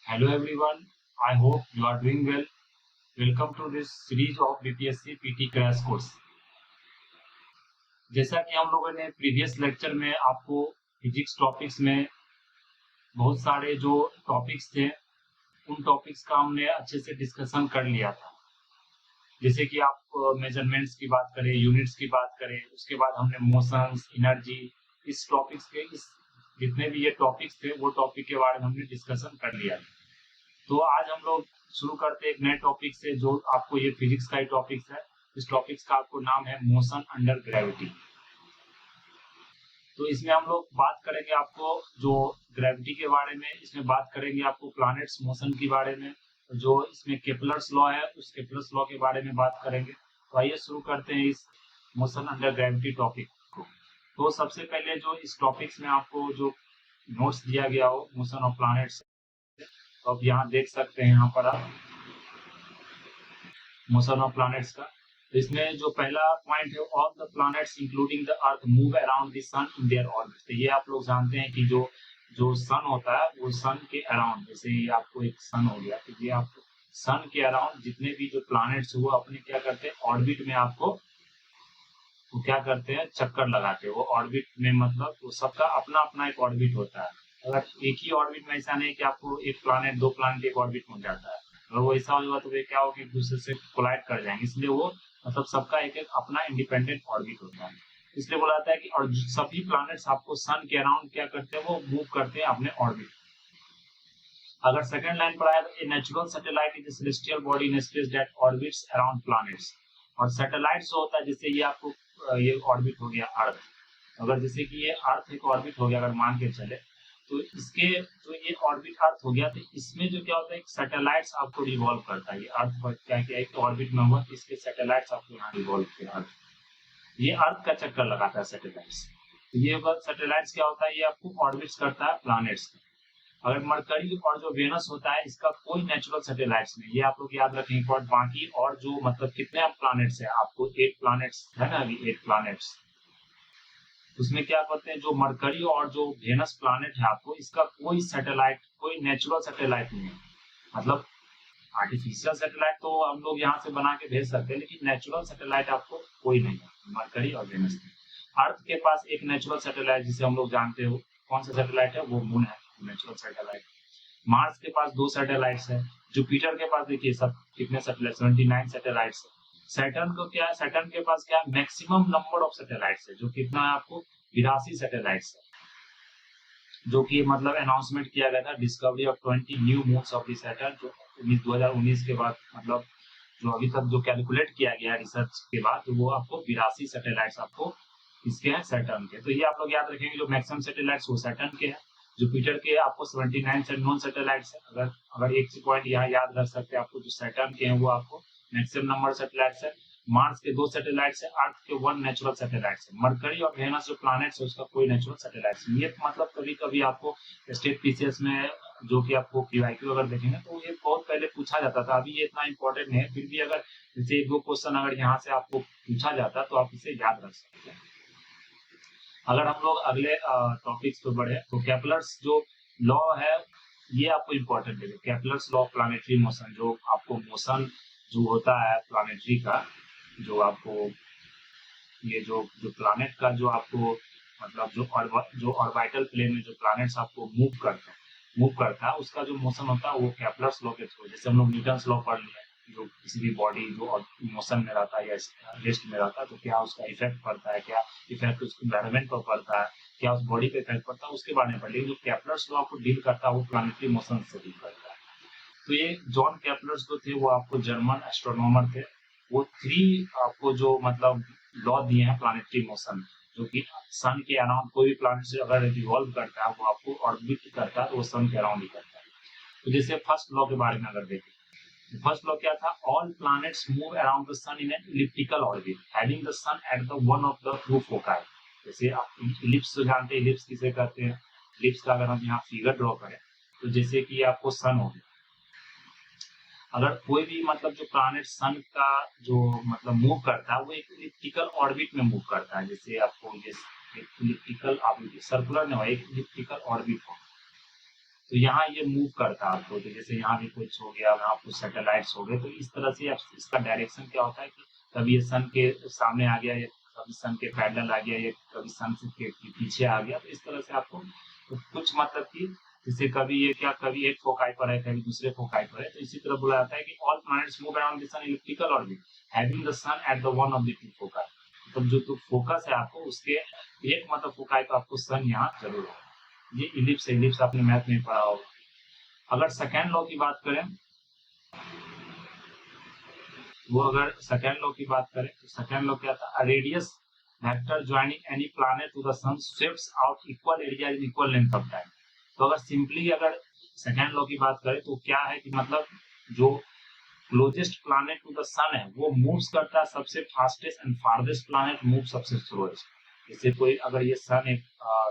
Hello everyone, I hope you are doing well. Welcome to this series of BPSC PT crash course. जैसा कि हम लोगों ने previous lecture में आपको फिजिक्स टॉपिक्स में बहुत सारे जो टॉपिक्स थे उन टॉपिक्स का हमने अच्छे से डिस्कशन कर लिया था। जैसे कि आप मेजरमेंट्स की बात करें, यूनिट्स की बात करें, उसके बाद हमने मोशंस, एनर्जी, इस टॉपिक्स के इस जितने भी ये टॉपिक्स थे वो टॉपिक के बारे में हमने डिस्कशन कर लिया था। तो आज हम लोग शुरू करते हैं एक नए टॉपिक से जो आपको ये फिजिक्स का ही टॉपिक्स है। इस टॉपिक्स का आपको नाम है मोशन अंडर ग्रेविटी। तो इसमें हम लोग बात करेंगे आपको जो ग्रेविटी के बारे में, इसमें बात करेंगे आपको प्लैनेट्स मोशन के बारे में, जो इसमें केपलर्स लॉ है उस केपलर्स लॉ के बारे में बात करेंगे। तो आइए शुरू करते हैं इस मोशन अंडर ग्रेविटी टॉपिक को। तो सबसे पहले जो इस टॉपिक्स में आपको जो नोट्स दिया गया हो मोशन ऑफ प्लैनेट्स, तो आप यहाँ देख सकते हैं यहाँ पर आप मोशन ऑफ प्लैनेट्स का। तो इसमें जो पहला पॉइंट है, all the planets including the earth move around the sun in their orbit. तो ये आप लोग जानते हैं कि जो जो सन होता है वो सन के अराउंड, जैसे ये आपको एक सन हो गया, तो ये आपको सन के अराउंड जितने भी जो प्लैनेट्स वो अपने क्या करते हैं ऑर्बिट में आपको वो क्या करते हैं चक्कर लगाते हैं। वो ऑर्बिट में मतलब वो सबका अपना अपना एक ऑर्बिट होता है। अगर एक ही ऑर्बिट में ऐसा नहीं कि आपको एक प्लैनेट दो प्लैनेट एक ऑर्बिट में जाता है, अगर वो ऐसा होगा तो वे क्या होगा एक दूसरे से कोलाइड कर जाएंगे। इसलिए वो मतलब सबका एक एक अपना इंडिपेंडेंट ऑर्बिट होता है। इसलिए बोला जाता है कि और सभी प्लैनेट्स आपको सन के अराउंड क्या करते हैं वो मूव करते हैं अपने ऑर्बिट। अगर सेकंड लाइन पर आया तो a natural satellite is a celestial body in space that orbits around planets. और सैटेलाइट जो होता है, जैसे ये आपको ये ऑर्बिट हो गया अर्थ। अगर जैसे कि ये अर्थ एक ऑर्बिट हो गया अगर मान के चले, तो इसके जो ये ऑर्बिट अर्थ हो गया, तो इसमें जो क्या होता है सैटेलाइट्स आपको रिवॉल्व करता है। ये अर्थ पर क्या किया एक ऑर्बिट में हुआ, इसके सैटेलाइट्स आपको यहाँ रिवॉल्व किया। अर्थ ये अर्थ का चक्कर लगाता है सैटेलाइट्स। ये सैटेलाइट्स क्या होता है, ये आपको ऑर्बिट्स करता है प्लैनेट्स। अगर मरकरी और जो वेनस होता है इसका कोई नेचुरल सैटेलाइट्स नहीं, ये आप लोग याद रखेंगे। पर बाकी और जो मतलब कितने प्लैनेट्स है आपको 8 प्लैनेट्स है ना, अभी 8 प्लैनेट्स, उसमें क्या करते हैं जो मरकरी और जो वेनस प्लैनेट है आपको इसका कोई सैटेलाइट कोई नेचुरल सैटेलाइट नहीं है। मतलब आर्टिफिशियल सैटेलाइट तो हम लोग यहाँ से बना के भेज सकते हैं, लेकिन नेचुरल सैटेलाइट आपको कोई नहीं है मरकरी और वेनस में। अर्थ के पास एक नेचुरल सैटेलाइट जिसे हम लोग जानते हो कौन सा सैटेलाइट है, वो मून है नेचुरल सैटेलाइट। मार्स के पास 2 सैटेलाइट्स है। जुपिटर के पास देखिए सब कितने सैटेलाइट 79 सैटेलाइट्स है। सैटर्न को क्या है, सैटर्न के पास क्या है मैक्सिमम नंबर ऑफ सैटेलाइट्स है, जो कितना है आपको 82 सैटेलाइट्स है। जो कि मतलब अनाउंसमेंट किया गया था discovery of 20 new moons of the Saturn, जो 2019 के बाद मतलब जो अभी तक जो कैलकुलेट किया गया रिसर्च के बाद, तो वो आपको 82 सैटेलाइट्स आपको इसके हैं सैटर्न के। तो ये आप लोग याद रखेंगे जो मैक्सिमम सैटेलाइट्स वो सैटर्न के हैं। जुपिटर के आपको 79 नॉन सैटेलाइट्स है। अगर अगर एक पॉइंट यहाँ याद रख सकते हैं आपको, जो सैटर्न के हैं वो आपको मैक्सिमम नंबर सैटेलाइट्स है। मार्स के 2 सैटेलाइट्स है, अर्थ के 1 नेचुरल सैटेलाइट्स है। मरकरी और वेनस जो प्लैनेट्स है उसका कोई नेचुरल सैटेलाइट्स नहीं है। मतलब कभी कभी आपको स्टेट पीसीएस में जो कि आपको पीवाईक्यू अगर देखेंगे तो ये बहुत पहले पूछा जाता था, अभी ये इतना इंपॉर्टेंट नहीं है। फिर भी अगर जैसे 1-2 क्वेश्चन अगर यहाँ से आपको पूछा जाता तो आप इसे याद रख सकते हैं। अगर हम लोग अगले टॉपिक्स पे बढ़े तो केपलर्स जो लॉ है ये आपको इम्पोर्टेंट है। Kepler's law of planetary motion, जो आपको मोशन जो होता है प्लैनेटरी का, जो आपको ये जो जो प्लैनेट का जो आपको मतलब जो ऑर्बिटल प्लेन में जो प्लैनेट्स आपको मूव करता है उसका जो मोशन होता है वो केपलर्स लॉ के थ्रू। जैसे हम लोग न्यूटन्स लॉ पढ़ लिया, जो किसी भी बॉडी जो मोशन में रहता है या रेस्ट में रहता है तो क्या उसका इफेक्ट पड़ता है, क्या इफेक्ट उसके एनवायरमेंट पर पड़ता है, क्या उस बॉडी पे इफेक्ट पड़ता है, उसके बारे में पढ़ लिया। जो केपलर्स लॉ आपको डील करता है वो प्लैनेटरी मोशन से डील करता है। तो ये जॉन केपलर्स जो थे वो आपको जर्मन एस्ट्रोनॉमर थे। वो 3 आपको जो मतलब लॉ दिए हैं प्लैनेटरी मोशन, जो कि सन के अराउंड कोई भी प्लैनेट से अगर रिवॉल्व करता है वो आपको ऑर्बिट करता है तो वो सन के अराउंड ही करता है। तो जैसे फर्स्ट लॉ के बारे में अगर देखें, फर्स्ट लॉ क्या था, all planets move around the sun in an elliptical orbit having the sun at the one of the two foci. जैसे आप इलिप्स तो जानते हैं, इलिप्स किसे कहते हैं। इलिप्स का अगर हम यहाँ फिगर ड्रॉ करें तो जैसे कि आपको सन हो गया, अगर कोई भी मतलब जो प्लैनेट सन का जो मतलब मूव करता है वो एक इलिप्टिकल ऑर्बिट में मूव करता है। जैसे आपको ये एक इलिप्टिकल ऑर्बिट सर्कुलर नहीं हो, एक इलिप्टिकल ऑर्बिट हो। तो यहाँ ये मूव करता है आपको, तो जैसे यहाँ भी कुछ हो गया, यहाँ कुछ सैटेलाइट्स हो गए, तो इस तरह से आप इसका डायरेक्शन क्या होता है कि कभी ये सन के सामने आ गया, या कभी सन के पैरेलल आ गया, या कभी सन के पीछे आ गया, तो इस तरह से आपको तो कुछ मतलब कि जैसे कभी ये क्या, कभी एक फोकाई पर है, कभी दूसरे फोकाई पर है, तो इसी तरह बोला जाता है कि all planets move around the sun elliptical orbit having the sun at the one of the two foci. मतलब जो तो फोकस है आपको उसके एक मतलब फोकाई पर आपको सन यहाँ जरूर हो। ये इलिप्स आपने मैथ में पढ़ा होगा। अगर सेकेंड लॉ की बात करें, अगर सेकेंड लॉ की बात करें तो सेकेंड लॉ क्या था, radius vector joining any planet to the sun sweeps out equal area in equal length of time. तो अगर सिंपली अगर सेकेंड लॉ की बात करें तो क्या है कि मतलब जो क्लोजेस्ट प्लैनेट टू द सन है वो मूव्स करता है सबसे fastest, and farthest planet move सबसे स्लोएस्ट। जैसे कोई अगर ये सन एक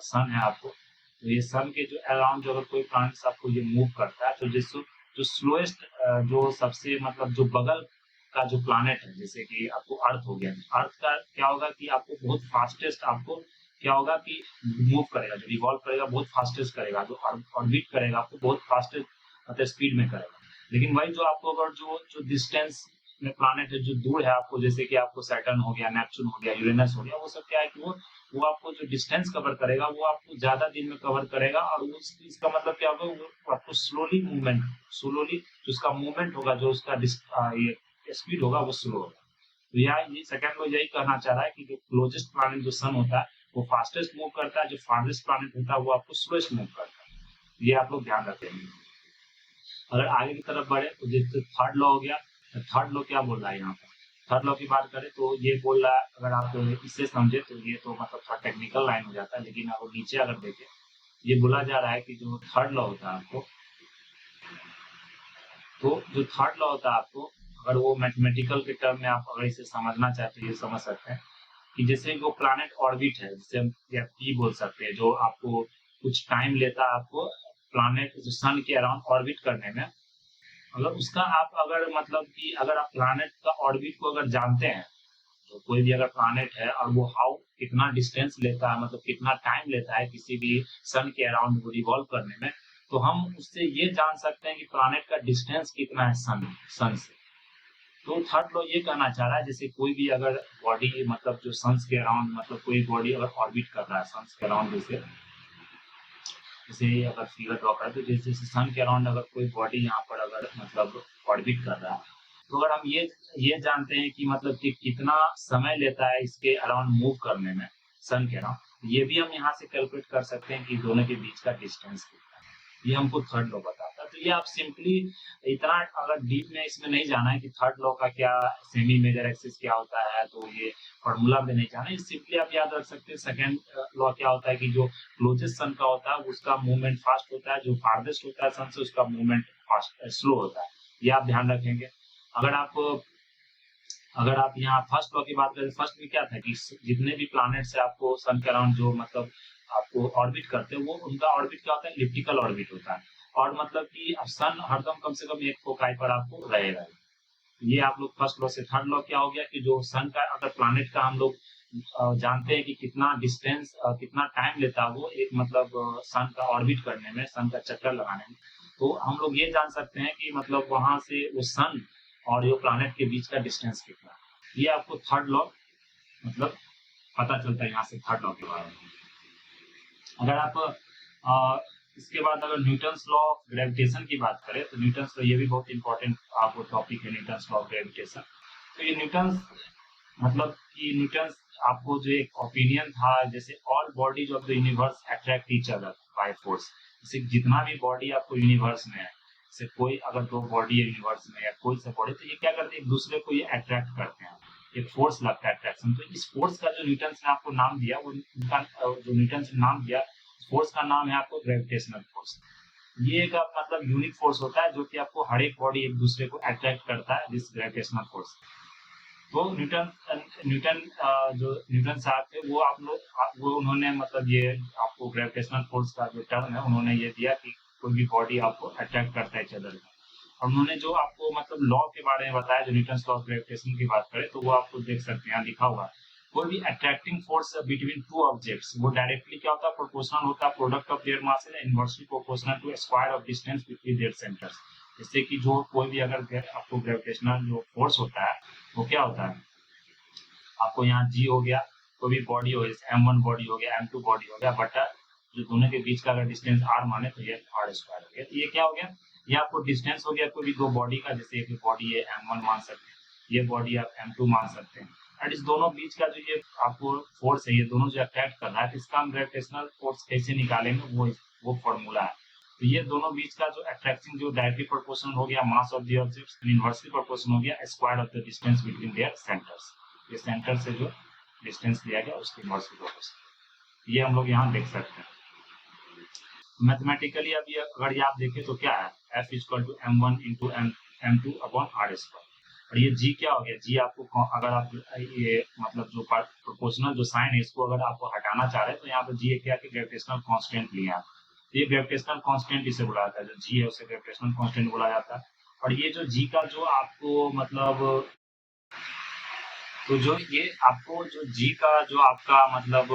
सन है आपको, तो ये सन के जो अराउंड जो अगर कोई प्लैनेट आपको ये मूव करता है, तो जिसको जो स्लोएस्ट जो सबसे मतलब जो बगल का जो प्लैनेट है, जैसे कि आपको अर्थ हो गया, अर्थ का क्या होगा कि आपको बहुत फास्टेस्ट आपको क्या होगा कि मूव करेगा, जो रिवॉल्व करेगा बहुत फास्टेस्ट करेगा, जो ऑर्बिट करेगा आपको बहुत फास्टेस्ट मतलब स्पीड में करेगा। लेकिन वही जो आपको अगर जो डिस्टेंस में प्लैनेट है जो दूर है आपको, जैसे कि आपको सैटर्न हो गया, नेपच्यून हो गया, यूरेनस हो गया, वो सब क्या है कि वो आपको जो डिस्टेंस कवर करेगा वो आपको ज्यादा दिन में कवर करेगा, और इसका मतलब क्या होगा, वो आपको स्लोली जो उसका मूवमेंट होगा, जो उसका ये स्पीड होगा वो स्लो होगा। तो यहाँ ये सेकंड को यही कहना चाह रहा है कि जो क्लोजेस्ट प्लैनेट जो सन होता है वो फास्टेस्ट मूव करता है, जो फारदेस्ट प्लैनेट होता है वो आपको स्लोएस्ट मूव करता है। ये आप लोग ध्यान रखेंगे। अगर आगे की तरफ बढ़े तो जैसे थर्ड लॉ हो गया, थर्ड लॉ क्या बोल रहा है यहाँ पर, थर्ड लॉ की बात करें तो ये बोल रहा है, अगर आप इससे समझे तो ये तो मतलब थोड़ा टेक्निकल लाइन हो जाता है, लेकिन अगर नीचे अगर देखें, ये बोला जा रहा है कि जो थर्ड लॉ होता है आपको, तो जो थर्ड लॉ होता है आपको, अगर वो मैथमेटिकल के टर्म में आप अगर इसे समझना चाहते हैं, ये समझ सकते हैं कि जैसे वो प्लैनेट ऑर्बिट है, जिसे हम या पी बोल सकते हैं, जो आपको कुछ टाइम लेता है आपको प्लैनेट जो सन के अराउंड ऑर्बिट करने में, अगर उसका आप अगर मतलब कि अगर आप प्लैनेट का ऑर्बिट को अगर जानते हैं, तो कोई भी अगर प्लैनेट है और वो हाउ कितना डिस्टेंस लेता है, मतलब कितना टाइम लेता है किसी भी सन के अराउंड वो रिवॉल्व करने में, तो हम उससे ये जान सकते हैं कि प्लैनेट का डिस्टेंस कितना है सन से। तो थर्ड लॉ ये कहना चाह रहा है, जैसे कोई भी अगर बॉडी मतलब जो सन्स के अराउंड मतलब कोई बॉडी अगर ऑर्बिट कर रहा है सन्स के अराउंड, जैसे अगर फिगर ड्रॉ करें तो जैसे सन के अराउंड अगर कोई बॉडी यहाँ पर अगर मतलब ऑर्बिट कर रहा है, तो अगर हम ये जानते हैं कि मतलब कि कितना समय लेता है इसके अराउंड मूव करने में सन के अराउंड, ये भी हम यहाँ से कैलकुलेट कर सकते हैं कि दोनों के बीच का डिस्टेंस कितना है। ये हमको थर्ड लॉ बताता है। तो ये आप सिंपली इतना अगर डीप में इसमें नहीं जाना है कि थर्ड लॉ का क्या सेमी मेजर एक्सिस क्या होता है, तो ये फॉर्मूला में नहीं जाना है, सिंपली आप याद रख सकते हैं सेकंड लॉ क्या होता है कि जो क्लोजेस्ट सन का होता है उसका मूवमेंट फास्ट होता है, जो फारदेस्ट होता है सन से उसका मूवमेंट फास्ट स्लो होता है। ये आप ध्यान रखेंगे। अगर आप यहाँ फर्स्ट लॉ की बात करें, फर्स्ट में क्या था कि जितने भी प्लैनेट्स है आपको सन के अराउंड जो मतलब आपको ऑर्बिट करते हैं, वो उनका ऑर्बिट क्या होता है, इलिप्टिकल ऑर्बिट होता है, और मतलब कि सन हरदम कम से कम एक फोकाई पर आपको रहेगा। ये आप लोग फर्स्ट लॉ से। थर्ड लॉ क्या हो गया कि जो सन का अगर प्लैनेट का हम लोग जानते हैं कि कितना डिस्टेंस कितना टाइम लेता है वो एक मतलब सन का ऑर्बिट करने में, सन का चक्कर लगाने में, तो हम लोग ये जान सकते हैं कि मतलब वहां से वो सन और जो प्लैनेट के बीच का डिस्टेंस कितना है। ये आपको थर्ड लॉ मतलब पता चलता है यहाँ से थर्ड लॉ के बारे में। अगर आप इसके बाद अगर न्यूटन्स लॉ ऑफ ग्रेविटेशन की बात करें तो न्यूटन्स लॉ ये भी बहुत इंपॉर्टेंट आपको टॉपिक है, न्यूटन्स लॉ ऑफ ग्रेविटेशन। तो ये न्यूटन्स मतलब कि न्यूटन्स आपको जो एक ओपिनियन था, जैसे all bodies of the universe attract each other by force, जैसे जितना भी बॉडी आपको यूनिवर्स में है, जैसे कोई अगर दो बॉडी है यूनिवर्स में या कोई सा बॉडी, तो ये क्या करते हैं एक दूसरे को ये अट्रैक्ट करते हैं, एक फोर्स लगता है अट्रैक्शन। तो इस फोर्स का जो न्यूटन्स ने आपको नाम दिया, वो उनका जो न्यूटन्स ने नाम दिया फोर्स का नाम है आपको ग्रेविटेशनल फोर्स। ये एक मतलब यूनिक फोर्स होता है जो कि आपको हर एक बॉडी एक दूसरे को अट्रैक्ट करता है, दिस ग्रेविटेशनल फोर्स। तो न्यूटन साहब थे वो उन्होंने मतलब ये आपको ग्रेविटेशनल फोर्स का जो टर्म है उन्होंने ये दिया कि कोई भी बॉडी आपको अट्रैक्ट करता है इधर। और उन्होंने जो आपको मतलब लॉ के बारे में बताया, जो न्यूटन लॉ ऑफ ग्रेविटेशन की बात करें तो वो आपको देख सकते हैं यहाँ लिखा हुआ है। कोई भी attracting force between two objects वो डायरेक्टली क्या होता है, प्रोपोर्शनल होता है product of their masses inversely proportional to square of distance between their centres. जैसे कि जो कोई भी अगर आपको ग्रेविटेशनल जो फोर्स होता है वो क्या होता है, आपको यहाँ जी हो गया, कोई भी बॉडी हो जैसे M1 बॉडी हो गया M2 बॉडी हो गया, बटा जो दोनों के बीच का अगर डिस्टेंस r माने तो ये r स्क्वायर हो गया। तो ये क्या हो गया, ये आपको डिस्टेंस हो गया कोई भी दो बॉडी का, जैसे एक बॉडी है M1 मान सकते हैं, ये बॉडी आप M2 मान सकते हैं। एंड इस दोनों बीच का जो ये आपको फोर्स है, ये दोनों जो अट्रैक्ट कर रहा है, इसका हम ग्रेविटेशनल फोर्स कैसे निकालेंगे वो फॉर्मूला है। तो ये दोनों बीच का जो अट्रैक्शन जो डायरेक्टली प्रोपोर्शनल हो गया मास of the objects, inversely proportional हो गया square of the distance between their centres. ये सेंटर से जो डिस्टेंस दिया गया उसके इनवर्सली प्रोपोर्शनल, ये हम लोग यहाँ देख सकते हैं मैथमेटिकली। अब ये अगर ये आप देखें तो क्या है, F equal to M1 into M2 upon R square. और ये G क्या हो गया, G आपको अगर आप ये मतलब जो प्रोपोर्शनल जो साइन है इसको अगर आपको हटाना चाह रहे हैं तो यहाँ पे G क्या कि ग्रेविटेशनल कांस्टेंट लिया है। ये ग्रेविटेशनल कांस्टेंट इसे बुलाया जाता है, जो G है उसे ग्रेविटेशनल कांस्टेंट बोला जाता है। और ये जो G का जो आपको मतलब तो जो ये आपको जो G का जो आपका मतलब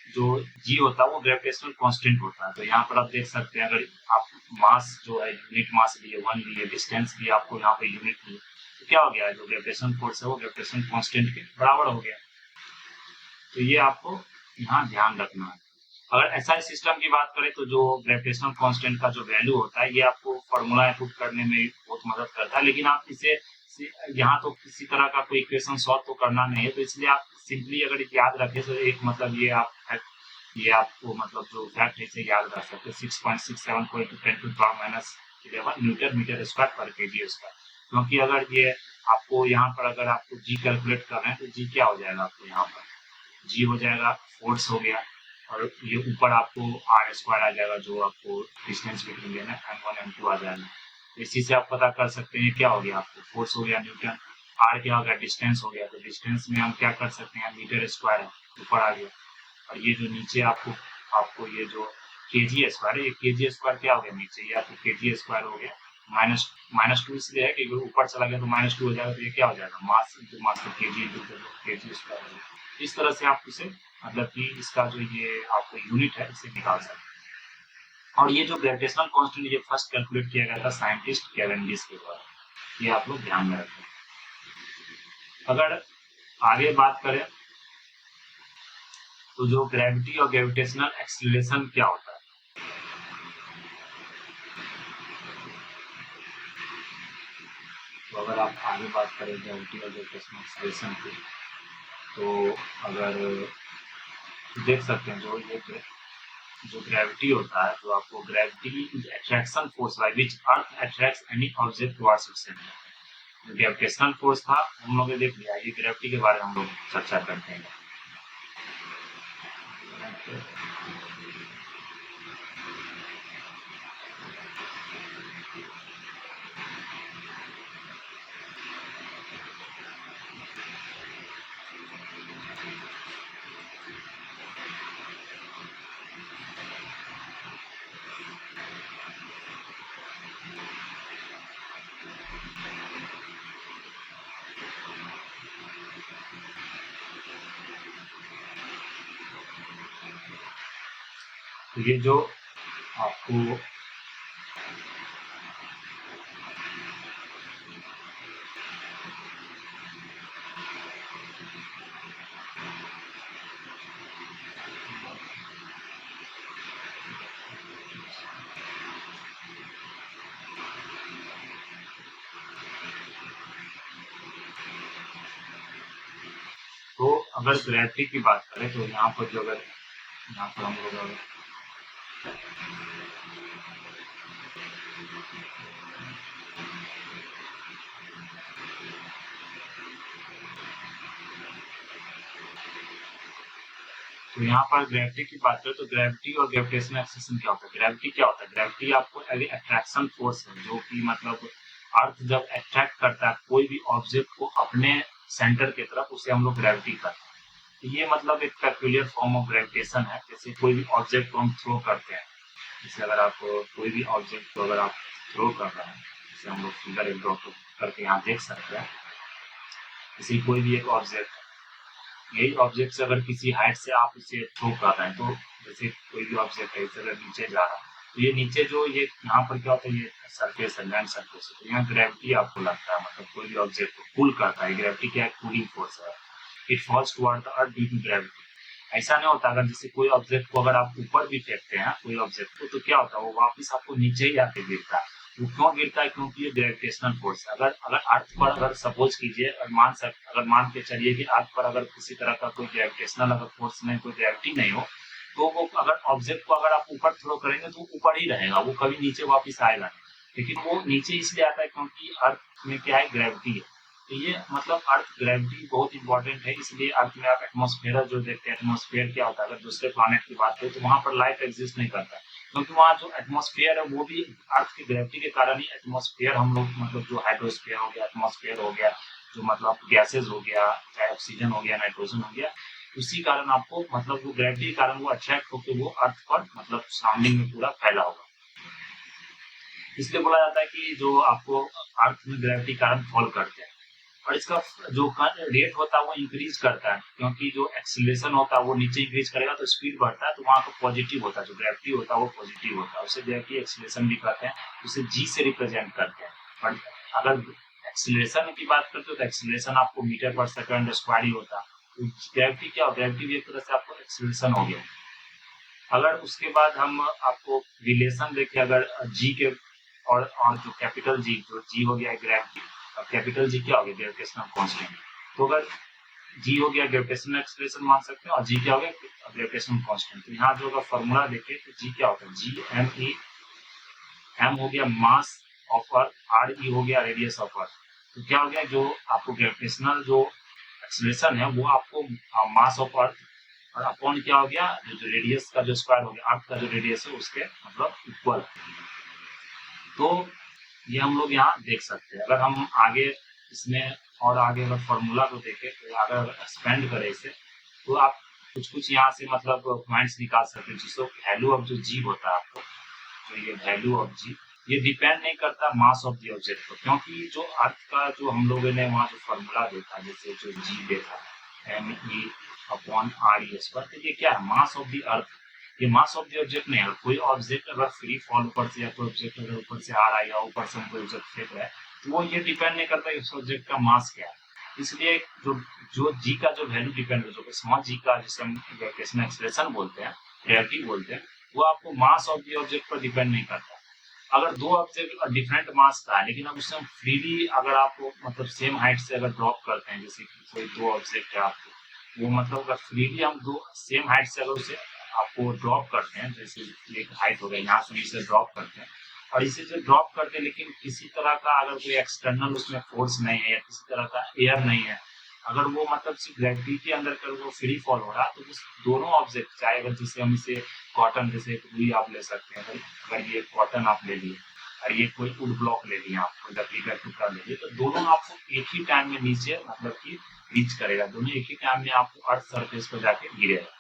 जो G होता है वो ग्रेविटेशनल कांस्टेंट होता है। तो यहाँ पर आप देख सकते हैं अगर आप मास जो है यूनिट मास लिए 1 लिए, डिस्टेंस लिए आपको यहाँ पे यूनिट लिए, तो क्या हो गया, जो ग्रेविटेशनल फोर्स है वो ग्रेविटेशनल कांस्टेंट के बराबर हो गया। तो ये आपको यहाँ ध्यान रखना है। अगर SI सिस्टम की बात करें तो जो ग्रेविटेशनल कांस्टेंट का जो वैल्यू होता है ये आपको फॉर्मूला पुट करने में बहुत मदद करता है, लेकिन आप इसे यहाँ तो किसी तरह का कोई इक्वेशन सॉल्व तो करना नहीं है, तो इसलिए आप सिंपली अगर याद रखें तो एक मतलब ये आपको मतलब जो फैक्ट है इसे याद रख सकते हैं 6.67 को 10⁻11 न्यूटन मीटर स्क्वायर पर केजी स्क्वायर। क्योंकि अगर ये आपको यहाँ पर अगर आपको जी कैलकुलेट करना है तो जी क्या हो जाएगा, आपको यहाँ पर जी हो जाएगा फोर्स हो गया, और ये ऊपर आपको R स्क्वायर आ जाएगा जो आपको डिस्टेंस बिटवीन देना M1 M2 आ जाएगा। इसी से आप पता कर सकते हैं क्या हो गया, आपको फोर्स हो गया न्यूटन, R क्या हो गया डिस्टेंस हो गया, तो डिस्टेंस में हम क्या कर सकते हैं मीटर स्क्वायर है ऊपर आ गया, और ये जो नीचे आपको ये जो केजी स्क्वायर है, ये केजी स्क्वायर क्या हो गया नीचे, ये आपको केजी स्क्वायर हो गया -2 इसलिए है कि ऊपर चला गया तो -2 हो जाएगा, तो ये क्या हो जाएगा mass into mass KG square हो गया। इस तरह से आप इसे मतलब कि इसका जो ये आपको यूनिट है इसे निकाल सकते हैं। और ये जो ग्रेविटेशनल कांस्टेंट ये फर्स्ट कैलकुलेट किया गया था साइंटिस्ट कैवेंडिश के द्वारा, ये आप लोग ध्यान में रखें। अगर आगे बात करें तो जो ग्रेविटी और ग्रेविटेशनल एक्सीलरेशन क्या होता है, तो अगर आप आगे बात करें ग्रेविटी और ग्रेविटेशनल एक्सीलरेशन की, तो अगर देख सकते हैं जो ग्रेविटी होता है, जो आपको gravity is attraction force by which earth attracts any object towards its centre. जो ग्रेविटेशनल फोर्स था हम लोग ने देख लिया, ये ग्रेविटी के बारे में हम लोग चर्चा करते हैं। तो ये जो आपको तो अगर ग्रेविटी की बात करें तो यहाँ पर जो अगर यहाँ पर हम लोग तो यहाँ पर ग्रेविटी की बात करें तो ग्रेविटी और ग्रेविटेशनल एक्सीलरेशन क्या होता है, ग्रेविटी क्या होता है, ग्रेविटी आपको अट्रैक्शन फोर्स है जो कि मतलब अर्थ जब अट्रैक्ट करता है कोई भी ऑब्जेक्ट को अपने सेंटर की तरफ, उसे हम लोग ग्रेविटी करते हैं। तो ये मतलब एक पेक्यूलियर फॉर्म ऑफ ग्रेविटेशन है। जैसे कोई भी ऑब्जेक्ट को हम थ्रो करते हैं, जैसे अगर आप कोई भी ऑब्जेक्ट को अगर आप थ्रो कर रहे हैं, जैसे हम लोग फिगर एक ड्रॉ करके यहाँ देख सकते हैं, जैसे कोई भी एक ऑब्जेक्ट यही ऑब्जेक्ट से अगर किसी हाइट से आप उसे थ्रो कर रहे हैं, तो जैसे कोई भी ऑब्जेक्ट है इसे अगर नीचे जा रहा है, तो ये नीचे जो ये यहाँ पर क्या होता है, ये सरफेस है, लैंड सरफेस है, तो यहाँ ग्रेविटी आपको लगता है, मतलब कोई भी ऑब्जेक्ट को पुल करता है। ग्रेविटी क्या है? पुलिंग फोर्स है। It falls toward the earth due to gravity. ऐसा नहीं होता, अगर जैसे कोई ऑब्जेक्ट को अगर आप ऊपर भी फेंकते हैं कोई ऑब्जेक्ट को, तो क्या होता है, वो वापस आपको नीचे ही आके गिरता है। वो क्यों गिरता है? क्योंकि ये ग्रेविटेशनल फोर्स है। अगर अगर अर्थ पर अगर सपोज कीजिए, अगर मान के चलिए कि अर्थ पर अगर किसी तरह का कोई ग्रेविटेशनल अगर फोर्स नहीं, कोई ग्रेविटी नहीं हो, तो वो अगर ऑब्जेक्ट को अगर आप ऊपर थ्रो करेंगे तो ऊपर ही रहेगा, वो कभी नीचे वापस आएगा नहीं। लेकिन वो नीचे इसलिए आता है क्योंकि अर्थ में क्या है? ग्रेविटी है। तो ये मतलब अर्थ ग्रेविटी बहुत इंपॉर्टेंट है, इसलिए अर्थ में आप एटमॉस्फेयर जो देखते हैं, एटमॉस्फेयर क्या होता है, अगर दूसरे प्लैनेट की बात करें तो वहां पर लाइफ एग्जिस्ट नहीं करता है, क्योंकि वहाँ जो एटमॉस्फेयर है वो भी अर्थ की ग्रेविटी के कारण ही एटमॉस्फेयर हम लोग मतलब जो हाइड्रोस्फेयर हो गया, एटमॉस्फेयर हो गया, जो मतलब गैसेज हो गया, चाहे ऑक्सीजन हो गया, नाइट्रोजन हो गया, उसी कारण आपको मतलब वो ग्रेविटी के कारण वो अट्रैक्ट होकर वो अर्थ पर मतलब सराउंडिंग में पूरा फैला होगा। इसलिए बोला जाता है कि जो आपको अर्थ में ग्रेविटी कारण फॉल करते हैं, और इसका जो रेट होता है वो इंक्रीज करता है, क्योंकि जो एक्सीलरेशन होता है वो नीचे इंक्रीज करेगा तो स्पीड बढ़ता है, तो वहाँ पर पॉजिटिव होता है, जो ग्रेविटी होता है वो पॉजिटिव होता है, उसे ग्रेविटी एक्सीलरेशन भी कहते हैं, उसे जी से रिप्रेजेंट करते हैं। और अगर एक्सीलरेशन की बात करते हो तो एक्सीलरेशन आपको मीटर पर सेकंड स्क्वायर ही होता है, तो ग्रेविटी क्या हो? ग्रेविटी भी एक तरह से आपको एक्सीलरेशन हो गया। अगर उसके बाद हम आपको रिलेशन देखें, अगर जी के और जो कैपिटल जी, जो जी हो गया ग्रेविटी, और कैपिटल जी क्या हो गया? Gravitational constant. तो अगर जी हो गया ग्रेविटेशनल एक्सीलरेशन मान सकते हैं, और जी क्या हो गया? Gravitational constant. तो यहाँ जो अगर फॉर्मूला देखें तो जी क्या होता है? जी एम ई, एम हो गया mass of earth, R E हो गया रेडियस ऑफ अर्थ। तो क्या हो गया? जो आपको ग्रेविटेशनल जो एक्सीलरेशन है वो आपको मास ऑफ अर्थ, और अपॉन क्या हो गया? जो रेडियस का जो स्क्वायर हो गया, अर्थ का जो रेडियस है उसके मतलब इक्वल। तो ये हम लोग यहाँ देख सकते हैं। अगर हम आगे इसमें और आगे अगर फॉर्मूला को देखें, तो अगर एक्सपेंड करें इसे, तो आप कुछ कुछ यहाँ से मतलब पॉइंट्स निकाल सकते हैं, जिसको वैल्यू ऑफ जो जी होता है आपको, तो ये वैल्यू ऑफ जी ये डिपेंड नहीं करता मास ऑफ द ऑब्जेक्ट पर, क्योंकि जो अर्थ का जो हम लोगों ने वहाँ जो फॉर्मूला देखा, जैसे जो जी देखा M E upon R E S पर, तो ये क्या है? Mass of the earth. ये मास ऑफ द ऑब्जेक्ट नहीं है। कोई ऑब्जेक्ट अगर फ्री फॉल ऊपर से, या कोई ऑब्जेक्ट अगर ऊपर से आ रहा है या ऊपर से कोई ऑब्जेक्ट फेंक रहा है, तो वो ये डिपेंड नहीं करता उस ऑब्जेक्ट का मास क्या है। इसलिए जो जो जी का जो वैल्यू डिपेंड है, जो स्मॉल जी का जिसे हम ग्रेविटेशनल एक्सीलरेशन बोलते हैं, ग्रेविटी बोलते हैं, वो आपको मास ऑफ द ऑब्जेक्ट पर डिपेंड नहीं करता। अगर दो ऑब्जेक्ट डिफरेंट मास का है, लेकिन अब उससे हम फ्रीली अगर आप मतलब सेम हाइट से अगर ड्रॉप करते हैं, जैसे कि कोई दो ऑब्जेक्ट है आपको, वो मतलब अगर फ्रीली हम दो सेम हाइट से अगर उसे आपको ड्रॉप करते हैं, जैसे एक हाइट हो गया, यहाँ से इसे ड्रॉप करते हैं, और इसे जो ड्रॉप करते हैं, लेकिन किसी तरह का अगर कोई एक्सटर्नल उसमें फोर्स नहीं है, या किसी तरह का एयर नहीं है, अगर वो मतलब सिर्फ ग्रेविटी के अंदर कर वो फ्री फॉल हो रहा है, तो उस दोनों ऑब्जेक्ट, चाहे अगर जैसे हम इसे कॉटन, जैसे रुई आप ले सकते हैं, अगर ये कॉटन आप ले लिए और ये कोई वुड ब्लॉक ले लिया, आप लकड़ी का टुकड़ा ले लिए, तो दोनों आपको एक ही टाइम में नीचे मतलब कि रीच करेगा, दोनों एक ही टाइम में आपको अर्थ सरफेस पर जाके गिरेगा।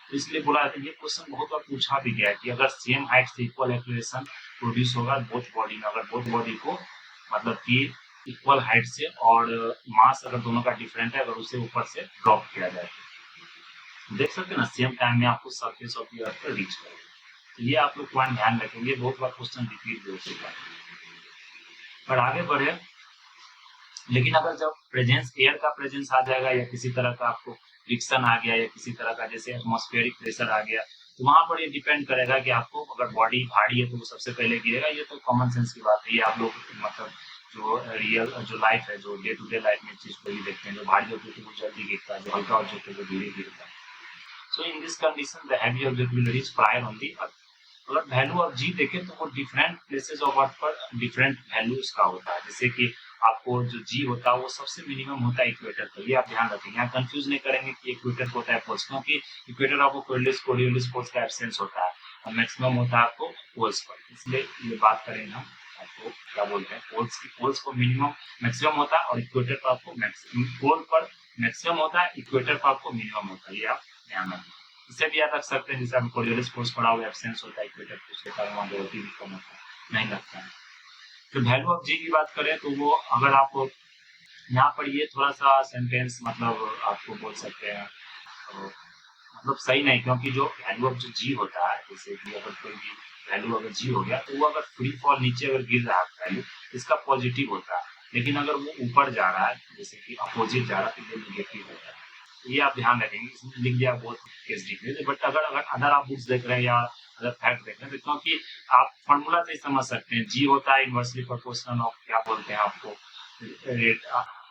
तो इसलिए बोला जाता है, ये क्वेश्चन बहुत बार पूछा भी गया है कि अगर सेम हाइट से इक्वल एक्सीलरेशन प्रोड्यूस होगा बोथ बॉडी में, अगर बोथ बॉडी को मतलब कि इक्वल हाइट से और मास अगर दोनों का डिफरेंट है, अगर उसे ऊपर से ड्रॉप किया जाए, देख सकते हैं ना, सेम टाइम में आपको सरफेस ऑफ द अर्थ पर रीच करेगा। तो ये आप लोग पॉइंट ध्यान रखेंगे, बहुत बार क्वेश्चन रिपीट हो चुका है। पर आगे बढ़े, लेकिन अगर जब प्रेजेंस, एयर का प्रेजेंस आ जाएगा, या किसी तरह का आपको फ्रिक्शन आ गया, या किसी तरह का जैसे एटमॉस्फेरिक प्रेशर आ गया, तो वहां पर ये डिपेंड करेगा कि आपको अगर बॉडी भारी है तो वो सबसे पहले गिरेगा। ये तो कॉमन सेंस की बात है, ये आप लोग मतलब जो रियल जो लाइफ है, जो डे टू डे लाइफ में चीज को ही देखते हैं, जो भारी होती है तो वो जल्दी गिरता है, जो हल्का ऑब्जेक्ट है वो धीरे गिरता है। So in this condition the heavy object will reach prior on the earth. अगर वैल्यू ऑफ जी देखें तो वो डिफरेंट प्लेसेस ऑफ अर्थ पर डिफरेंट वैल्यू उसका होता है। जैसे कि आपको जो जी होता है वो सबसे मिनिमम होता है इक्वेटर पर, ये आप ध्यान रखेंगे, यहाँ कंफ्यूज नहीं करेंगे कि इक्वेटर को होता है पोल्स, क्योंकि इक्वेटर आपको कोरियोलिस पोल्स का एब्सेंस होता है, और मैक्सिमम होता है आपको पोल्स पर। इसलिए ये बात करेंगे हम आपको क्या बोलते हैं, पोल्स की, पोल्स को मिनिमम मैक्सिमम होता है, और इक्वेटर पर आपको मैक्सिमम, पोल पर मैक्सिमम होता है, इक्वेटर पर आपको मिनिमम होता है, ये आप ध्यान रखें। इसे भी याद रख सकते हैं, जैसे आप कोरियोलिस पोल्स पढ़ा हुआ एब्सेंस होता है इक्वेटर पर, उसके कारण वहाँ ग्रेविटी भी कम होता है, नहीं लगता है। तो वैल्यू ऑफ जी की बात करें तो वो अगर आप यहाँ पर ये थोड़ा-सा सेंटेंस मतलब आपको बोल सकते हैं मतलब सही नहीं, क्योंकि जो वैल्यू ऑफ जो जी होता है, जैसे कि अगर कोई भी वैल्यू अगर जी हो गया तो वो अगर फ्री फॉल नीचे अगर गिर रहा है वैल्यू, इसका पॉजिटिव होता है। लेकिन अगर वो ऊपर जा रहा है, जैसे कि अपोजिट जा रहा है, तो ये नेगेटिव होता है। तो ये आप ध्यान रखेंगे, इसमें लिख दिया बहुत केस डिग्री, बट अगर अगर अदर आप बुक्स देख रहे हैं या अदर फैक्ट देख रहे हैं, तो क्योंकि आप फॉर्मूला से ही समझ सकते हैं, जी होता है इनवर्सली प्रोपोर्शनल ऑफ क्या बोलते हैं आपको रेट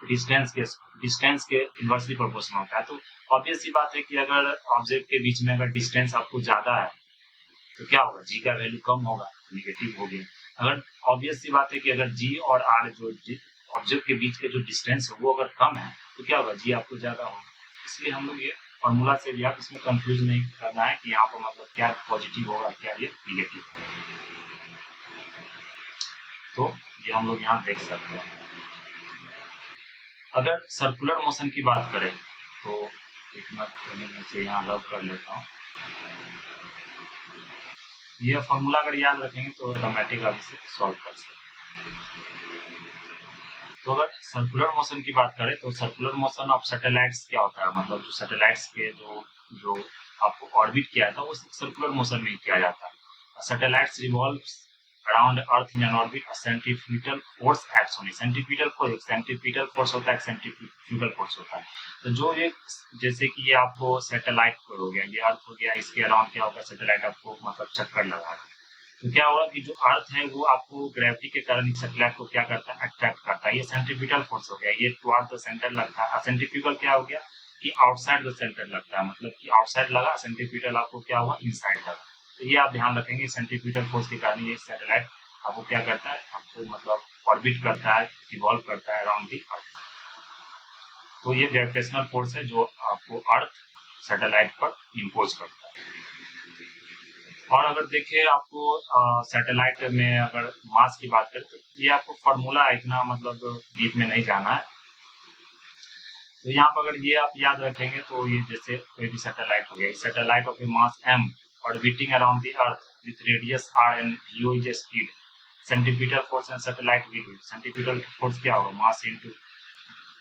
डिस्टेंस के इनवर्सली प्रोपोर्शनल होता है। तो ऑब्वियस सी बात है कि अगर ऑब्जेक्ट के बीच में अगर डिस्टेंस आपको ज्यादा है तो क्या होगा, जी का वैल्यू कम होगा, निगेटिव हो गया। अगर ऑब्वियस सी बात है कि अगर जी और आर जो ऑब्जेक्ट के बीच के जो डिस्टेंस है वो अगर कम है तो क्या होगा, जी आपको ज्यादा होगा। इसलिए हम लोग ये फॉर्मूला से भी आप इसमें कंफ्यूज नहीं करना है कि यहाँ पर मतलब क्या पॉजिटिव होगा क्या ये निगेटिव। तो ये हम लोग यहाँ देख सकते हैं। अगर सर्कुलर मोशन की बात करें तो एक मिनट से यहाँ रब कर लेता हूँ। ये फॉर्मूला अगर याद रखेंगे तो ऑटोमेटिक आप इसे सॉल्व कर सकते हैं। तो अगर सर्कुलर मोशन की बात करें तो सर्कुलर मोशन ऑफ सैटेलाइट्स क्या होता है, मतलब जो सैटेलाइट्स के जो आपको ऑर्बिट किया था वो सर्कुलर मोशन में किया जाता है। Satellites revolves around earth in an orbit, centrifugal force acts on it. Centrifugal force होता है, सेंट्रीफ्यूगल फोर्स होता है। तो जो ये जैसे कि ये आपको सैटेलाइट हो गया, ये अर्थ हो गया, इसके अराउंड क्या होगा, सैटेलाइट आपको मतलब चक्कर लगा रहा है। तो क्या होगा कि जो अर्थ है वो आपको ग्रेविटी के कारण सैटेलाइट को क्या करता है, अट्रैक्ट करता है। ये सेंट्रीफ्यूगल फोर्स हो गया, ये टुवर्ड द सेंटर लगता है। सेंट्रीफ्यूगल क्या हो गया कि आउटसाइड द सेंटर लगता है, मतलब कि आउटसाइड लगा, सेंट्रीफ्यूगल आपको क्या हुआ, इनसाइड लगा। तो ये आप ध्यान रखेंगे, सेंट्रीफ्यूगल फोर्स के कारण ये सैटेलाइट आपको क्या करता है, आपको मतलब ऑर्बिट करता है, रिवॉल्व करता है अराउंड दी अर्थ। तो ये ग्रेविटेशनल फोर्स है जो आपको अर्थ सैटेलाइट पर इम्पोज करता है। और अगर देखिए आपको सैटेलाइट में अगर मास की बात करें तो ये आपको फॉर्मूला इतना मतलब डीप में नहीं जाना है। तो यहाँ पर अगर ये आप याद रखेंगे तो ये जैसे कोई भी सैटेलाइट हो गया, satellite of A mass m orbiting around the earth with radius r and u is speed, centrifugal force and satellite v। Centrifugal force क्या होगा, मास इनटू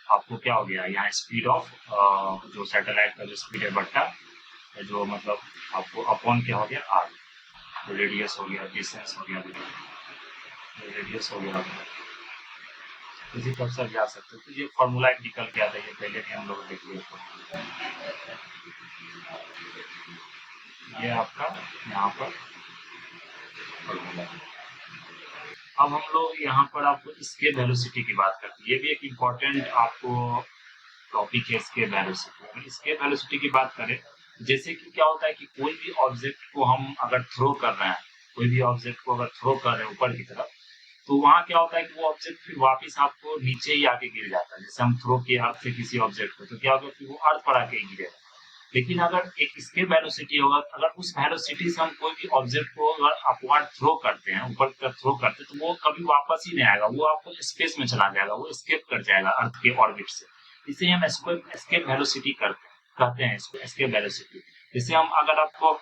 आपको क्या हो गया यहाँ स्पीड ऑफ जो सैटेलाइट का जो स्पीड है बट्टा जो मतलब आपको अपॉन क्या हो गया r, तो रेडियस हो गया, डिस्टेंस हो गया, रेडियस हो गया, इसी तरह से जा सकते हो। तो ये फॉर्मूला एक निकल के आता है, ये पहले भी हम लोग देख लिए। ये आपका यहाँ पर फॉर्मूला। अब हम लोग यहाँ पर आपको स्केल वेलोसिटी की बात करते हैं। ये भी एक इम्पोर्टेंट आपको टॉपिक है, स्केल वेलोसिटी। स्केल वेलोसिटी की बात करें, जैसे कि क्या होता है कि कोई भी ऑब्जेक्ट को हम अगर थ्रो कर रहे हैं, कोई भी ऑब्जेक्ट को अगर थ्रो कर रहे हैं ऊपर की तरफ, तो वहां क्या होता है कि वो ऑब्जेक्ट फिर वापस आपको नीचे ही आके गिर जाता है। जैसे हम थ्रो किए अर्थ से किसी ऑब्जेक्ट को, तो क्या होगा कि वो अर्थ पर आके गिरेगा। लेकिन अगर एक स्केल वेलोसिटी होगा, अगर उस वेलोसिटी से हम कोई भी ऑब्जेक्ट को अगर अपवर्ड थ्रो करते हैं, ऊपर की तरफ थ्रो करते हैं, तो वो कभी वापस ही नहीं आएगा, वो आपको स्पेस में चला जाएगा, वो एस्केप कर जाएगा अर्थ के ऑर्बिट से। इसे हम एस्केप वेलोसिटी कहते हैं इसको, एस्केप वेलोसिटी। जैसे हम अगर आपको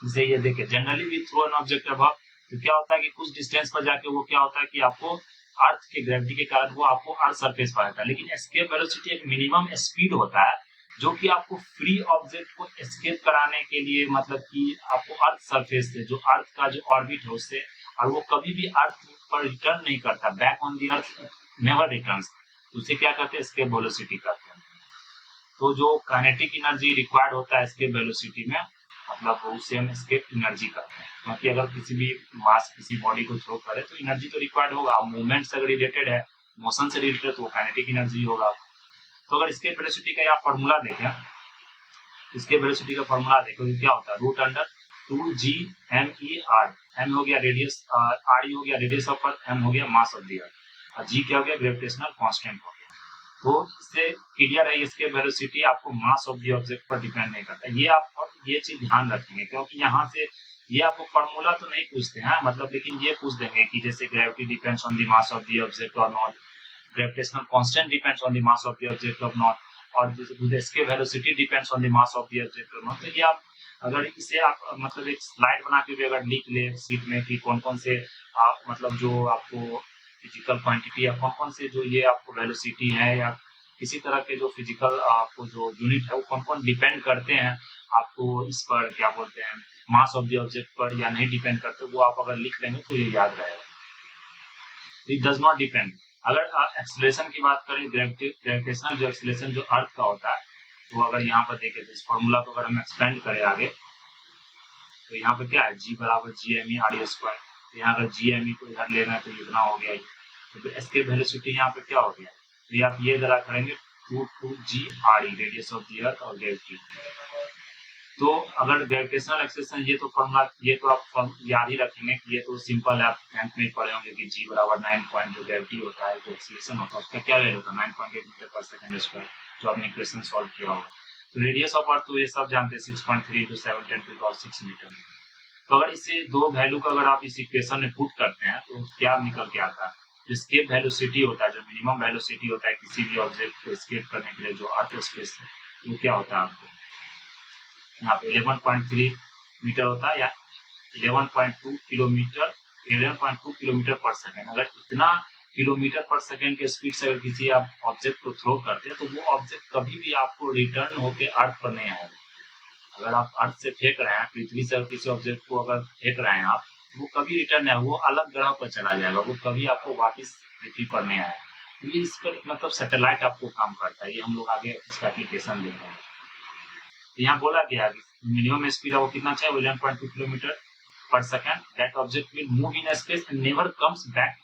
जैसे ये देखिए, generally we throw an object above, तो क्या होता है कि कुछ डिस्टेंस पर जाके वो क्या होता है कि आपको अर्थ के ग्रेविटी के कारण वो आपको अर्थ सरफेस पर आता है। लेकिन एस्केप वेलोसिटी एक मिनिमम स्पीड होता है जो कि आपको फ्री ऑब्जेक्ट को एस्केप कराने के लिए, मतलब कि आपको अर्थ सरफेस से, जो अर्थ का जो ऑर्बिट है उससे, और वो कभी भी अर्थ पर रिटर्न नहीं करता, back on the earth never returns, उसे क्या कहते हैं, एस्केप वेलोसिटी कहते हैं। तो जो काइनेटिक एनर्जी रिक्वायर्ड होता है एस्केप वेलोसिटी में, मतलब उसे हम एस्केप एनर्जी कहते हैं। क्योंकि अगर किसी भी मास किसी बॉडी को थ्रो करे तो एनर्जी तो रिक्वायर्ड होगा, मूवमेंट से रिलेटेड है, मोशन से रिलेटेड, तो वो काइनेटिक एनर्जी होगा। तो अगर इसके वेलोसिटी का आप फॉर्मूला देखें, इसके वेलोसिटी का फॉर्मूला देखो तो क्या होता है, रूट अंडर 2g_m_e_r। m हो गया रेडियस, r हो गया रेडियस ऑफ अर्थ, m हो गया मास ऑफ द अर्थ, और g क्या हो गया, ग्रेविटेशनल कांस्टेंट हो गया। तो इससे क्लियर है, इसके वेलोसिटी आपको मास ऑफ द ऑब्जेक्ट पर डिपेंड नहीं करता। ये आप ये चीज ध्यान रखेंगे, क्योंकि यहाँ से ये आपको फॉर्मूला तो नहीं पूछते हैं मतलब, लेकिन ये पूछ देंगे कि जैसे gravity depends on the mass of the object or not, gravitational constant depends on the mass of the object or not, और इसके velocity depends on the mass of the object or not. तो ये आप अगर इसे आप मतलब एक स्लाइड बना के भी अगर लिख ले सीट में कि कौन कौन से मतलब जो आपको फिजिकल क्वांटिटी या कौन-कौन से जो ये आपको वेलोसिटी है या किसी तरह के जो फिजिकल आपको जो यूनिट है वो कौन-कौन डिपेंड करते हैं आपको इस पर क्या बोलते हैं मास ऑफ द ऑब्जेक्ट पर या नहीं डिपेंड करते, वो आप अगर लिख लेंगे तो ये याद रहेगा। It does not depend. अगर एक्सेलरेशन की बात करें, ग्रेविटेशनल जो एक्सेलरेशन जो अर्थ का होता है, वो अगर यहाँ पर देखें तो इस फॉर्मूला को अगर हम एक्सपेंड करें आगे, तो यहाँ पे क्या है G बराबर GME RE स्क्वायर। तो यहाँ अगर GME को इधर लेना है तो इतना हो गया, तो एस्केप वेलोसिटी यहाँ पे क्या हो गया, तो ये आप ये जरा करेंगे 2G RE radius of the अर्थ और ग्रेविटी। तो अगर ग्रेविटेशनल एक्सेलरेशन ये तो फॉर्मूला ये तो आप याद ही रखेंगे कि ये तो सिंपल है, आप 10th में पढ़े होंगे कि G बराबर 9 पॉइंट जो ग्रेविटी होता है, जो एक्सेलरेशन होता है उसका क्या वैल्यू होता है 9.8 मीटर पर सेकंड स्क्वायर, जो आपने इक्वेशन सॉल्व किया होगा। तो रेडियस ऑफ अर्थ तो ये सब जानते हैं 6.3 × 10⁻⁶ मीटर। तो अगर इसे दो वैल्यू को अगर आप इस इक्वेशन में पुट करते हैं तो क्या निकल के आता है, जो स्केप वेलोसिटी होता है, जो मिनिमम वेलोसिटी होता है किसी भी ऑब्जेक्ट को स्केप करने के लिए जो अर्थ स्पेस है, वो क्या होता है आपको यहाँ पे 11.3 मीटर होता है या 11.2 किलोमीटर पर सेकंड। अगर इतना किलोमीटर पर सेकंड के स्पीड से अगर किसी आप ऑब्जेक्ट को थ्रो करते हैं तो वो ऑब्जेक्ट कभी भी आपको रिटर्न होके अर्थ पर नहीं आएगा। अगर आप अर्थ से फेंक रहे हैं, पृथ्वी से किसी ऑब्जेक्ट को अगर फेंक रहे हैं आप, वो कभी रिटर्न नहीं, वो अलग ग्रह पर चला जाएगा, वो कभी आपको वापस पृथ्वी पर नहीं आएगा। तो ये इस पर मतलब सैटेलाइट आपको काम करता है, ये हम लोग आगे इसका एप्लीकेशन देखेंगे। यहाँ बोला गया कि मिनिमम स्पीड है वो कितना चाहिए 11.2 किलोमीटर पर second. That object will move in space and never comes back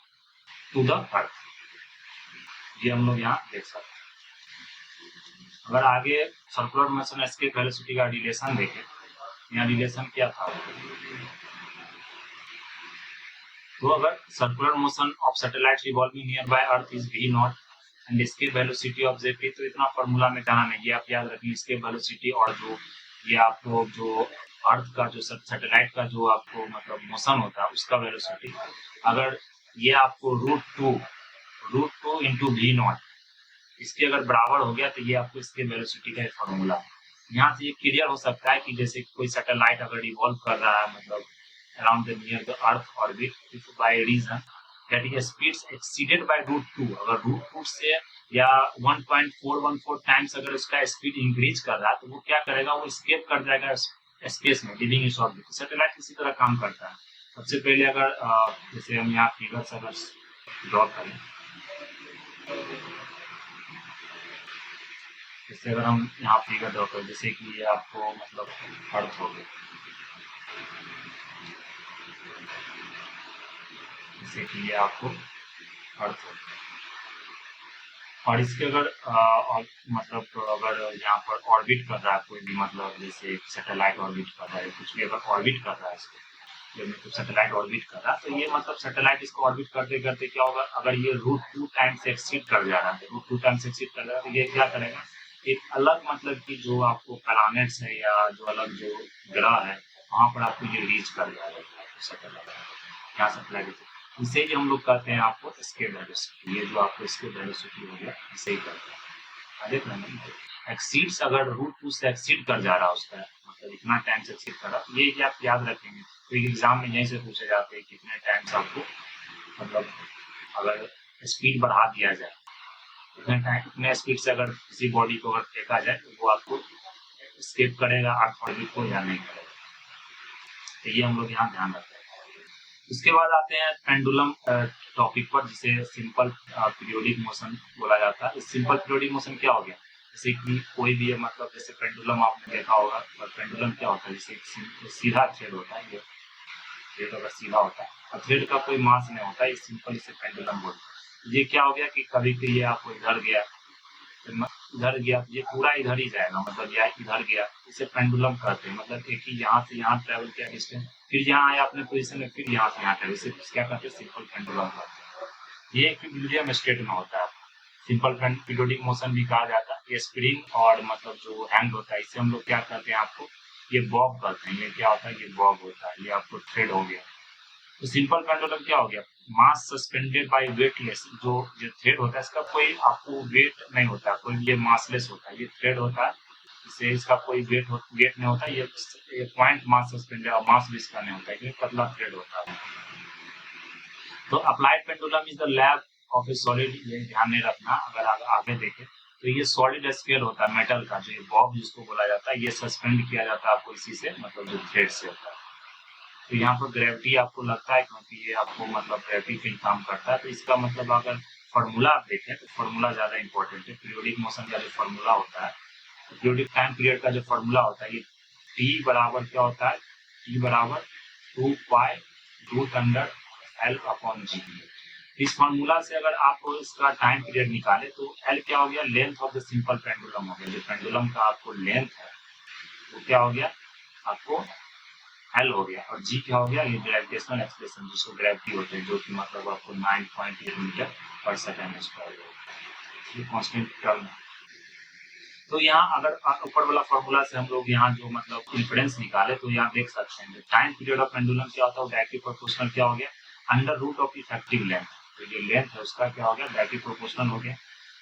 to the earth. ये हम लोग यहाँ देख सकते हैं। अगर आगे सर्कुलर मोशन एस्केप वेलोसिटी का रिलेशन देखें, यहाँ रिलेशन क्या था, तो अगर circular motion of satellite revolving nearby earth is v0 and escape velocity of z, तो इतना फॉर्मूला में जाना नहीं, ये आप याद रखें। एस्केप वेलोसिटी और जो ये आपको जो अर्थ का जो सैटेलाइट का जो आपको मतलब मोशन होता है उसका वेलोसिटी, अगर ये आपको √2 इंटू v0 इसके अगर बराबर हो गया तो ये आपको इसके वेलोसिटी का फॉर्मूला है। यहाँ से ये क्लियर हो सकता है कि जैसे कोई सैटेलाइट अगर रिवॉल्व कर रहा है मतलब around the near the earth orbit if by reason that is speeds exceeded by √2, अगर √2 से या 1.414 टाइम्स अगर उसका स्पीड इंक्रीज कर रहा है तो वो क्या करेगा, वो स्केप कर जाएगा स्पेस में लिविंग इस ऑर्बिट। सैटेलाइट इसी तरह काम करता है। सबसे पहले अगर जैसे हम यहाँ फिगर्स अगर ड्रॉ करें, जैसे अगर हम यहाँ फिगर ड्रॉ करें, जैसे कि ये आपको मतलब अर्थ हो गया, जैसे कि ये आपको अर्थ हो गया, और इसके अगर मतलब अगर यहाँ पर ऑर्बिट कर रहा है कोई भी, मतलब जैसे सैटेलाइट ऑर्बिट कर रहा है, कुछ भी अगर ऑर्बिट कर रहा है इसको, जब मतलब सैटेलाइट ऑर्बिट कर रहा है तो ये मतलब सैटेलाइट इसको ऑर्बिट करते करते क्या होगा, अगर ये √2 टाइम्स एक्सीड कर जा रहा है, √2 टाइम्स एक्सीड कर रहा है तो ये क्या करेगा, एक अलग मतलब कि जो आपको प्लैनेट्स है या जो अलग जो ग्रह है वहां पर आपको ये रीच कर जाएगा सैटेलाइट, क्या सैटेलाइट, इसे ही हम लोग कहते हैं आपको एस्केप वेलोसिटी। ये जो आपको एस्केप वेलोसिटी हो गया इसे ही कहते हैं। देख रहे हैं एक्सीड्स, अगर √2 से एक्सीड कर जा रहा है उसका मतलब इतना टाइम से एक्सीड कर रहा है, ये आप याद रखेंगे। तो एग्जाम में यहीं से पूछे जाते हैं कितने टाइम्स आपको मतलब अगर स्पीड बढ़ा दिया जाए, इतने स्पीड से अगर किसी बॉडी को अगर फेंका जाए तो वो आपको स्केप करेगा अर्थ ऑर्बिट को या नहीं करेगा। तो ये हम लोग यहाँ ध्यान रखते हैं। उसके बाद आते हैं पेंडुलम टॉपिक पर, जिसे सिंपल पीरियोडिक मोशन बोला जाता है। सिंपल पीरियोडिक मोशन क्या हो गया, जैसे कि कोई भी मतलब जैसे पेंडुलम आपने देखा होगा, पर पेंडुलम क्या होता है, जैसे सीधा थ्रेड होता है, ये थ्रेड अगर सीधा होता है और थ्रेड का कोई मास नहीं होता, ये सिंपल इसे पेंडुलम बोलते हैं। ये क्या हो गया कि कभी भी ये आपको इधर गया ये पूरा इधर ही जाएगा, मतलब यह इधर गया, इसे पेंडुलम कहते हैं। मतलब एक ही यहाँ से यहाँ ट्रेवल किया डिस्टेंस, फिर यहाँ आया अपने पोजीशन में, फिर यहाँ से यहाँ ट्रेवल, इसे क्या कहते हैं, सिंपल पेंडुलम कहते हैं। ये इक्विलिब्रियम स्टेट में होता है, सिंपल पीरियोडिक मोशन भी कहा जाता है। ये स्प्रिंग और मतलब जो हैंड होता है इसे हम लोग क्या कहते हैं, आपको ये बॉब कहते हैं। ये क्या होता है, ये बॉब होता है, ये आपको थ्रेड हो गया। तो सिंपल पेंडुलम क्या हो गया, मास सस्पेंडेड बाय वेटलेस, जो थ्रेड होता है इसका कोई आपको वेट नहीं होता, कोई ये मासलेस होता है, ये थ्रेड होता है, इसे इसका कोई वेट नहीं होता, ये पॉइंट मास सस्पेंडेड और मास भी इसका नहीं होता है, ये पतला थ्रेड होता है। तो applied pendulum is the lab of A solid, ये ध्यान में रखना। अगर आगे देखें तो ये सॉलिड स्केल होता है मेटल का, जो बॉब जिसको बोला जाता है, ये सस्पेंड किया जाता है आपको इसी से, मतलब जो थ्रेड से होता है। तो यहाँ पर ग्रेविटी आपको लगता है क्योंकि ये आपको मतलब ग्रेविटी फील्ड काम करता है। तो इसका मतलब अगर फॉर्मूला आप देखें तो फॉर्मूला ज्यादा इंपॉर्टेंट है। पीरियोडिक मोशन का जो फॉर्मूला होता है, तो पीरियोडिक टाइम पीरियड का जो फॉर्मूला होता है, ये टी बराबर क्या होता है, टी बराबर 2 pi root under L upon G. इस फॉर्मूला से अगर आप इसका टाइम पीरियड निकाले तो एल क्या हो गया, length of the simple pendulum हो गया। जो पेंडुलम का आपको लेंथ है वो क्या हो गया, आपको एल हो गया। और जी क्या हो गया, ये ग्रेविटेशनल एक्सप्रेशन जिसको ग्रेविटी होते हैं, जो कि मतलब आपको 9.8 मीटर पर सेकेंड स्क्वायर होगा, ये कांस्टेंट टर्म है। तो यहाँ अगर ऊपर वाला फॉर्मूला से हम लोग यहाँ जो मतलब इम्पीडेंस निकाले तो यहाँ देख सकते हैं टाइम पीरियड ऑफ पेंडुलम क्या होता है, डायरेक्टली प्रोपोर्शनल क्या हो गया, under root of effective length. तो ये लेंथ है उसका क्या हो गया, डायरेक्टली प्रोपोर्शनल हो गया।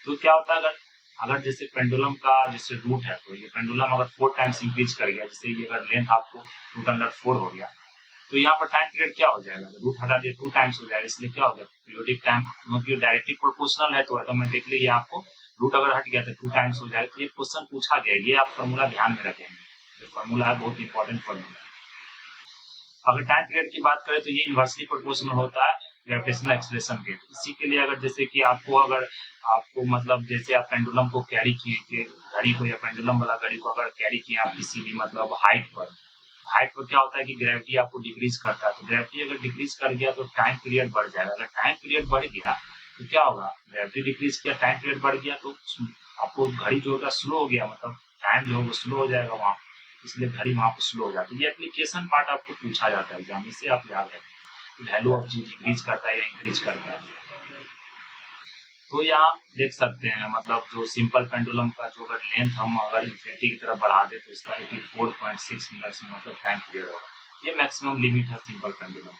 तो क्या होता है, अगर जैसे पेंडुलम का जैसे रूट है, तो ये पेंडुलम अगर 4 टाइम्स इंक्रीज कर गया, जैसे ये अगर लेंथ आपको रूट अंडर 4 हो गया, तो यहाँ पर टाइम पीरियड क्या हो जाएगा, रूट हटा दिए 2 टाइम्स हो जाएगा, इसलिए क्या हो गया पीरियोडिक टाइम, क्योंकि डायरेक्टली प्रोपोर्शनल है तो ऑटोमेटिकली ये आपको रूट अगर हट गया तो 2 टाइम्स हो जाएगा। तो ये क्वेश्चन पूछा गया, ये आप फॉर्मूला ध्यान में रखेंगे, ये फॉर्मूला है बहुत इंपॉर्टेंट फॉर्मूला। अगर टाइम पीरियड की बात करें तो ये इनवर्सली प्रोपोर्शनल होता है ग्रेविटेशनल एक्सेलरेशन के। इसी के लिए अगर जैसे कि अगर आपको मतलब जैसे आप पेंडुलम को कैरी किए, घड़ी को या पेंडुलम वाला घड़ी को अगर कैरी किए आप किसी भी मतलब हाइट पर क्या होता है कि ग्रेविटी आपको डिक्रीज करता है। तो ग्रेविटी अगर डिक्रीज कर गया तो टाइम पीरियड बढ़ जाएगा। अगर टाइम पीरियड बढ़ गया तो क्या होगा, ग्रेविटी डिक्रीज किया, टाइम पीरियड बढ़ गया तो आपको घड़ी जो होगा स्लो हो गया, मतलब टाइम जो होगा स्लो हो जाएगा वहाँ, इसलिए घड़ी वहाँ पर स्लो हो जाती है। ये एप्लीकेशन पार्ट आपको पूछा जाता है एग्जाम, इससे आप याद रखें वैल्यू ऑफ जी डिक्रीज करता है या इंक्रीज करता है। तो यहाँ देख सकते हैं मतलब जो सिंपल पेंडुलम का जो अगर लेंथ हम अगर इंफिनिटी की तरफ बढ़ा दे तो इसका 4.6 मिनट्स में मतलब टाइम पीरियड होगा। ये मैक्सिमम लिमिट है सिंपल पेंडुलम।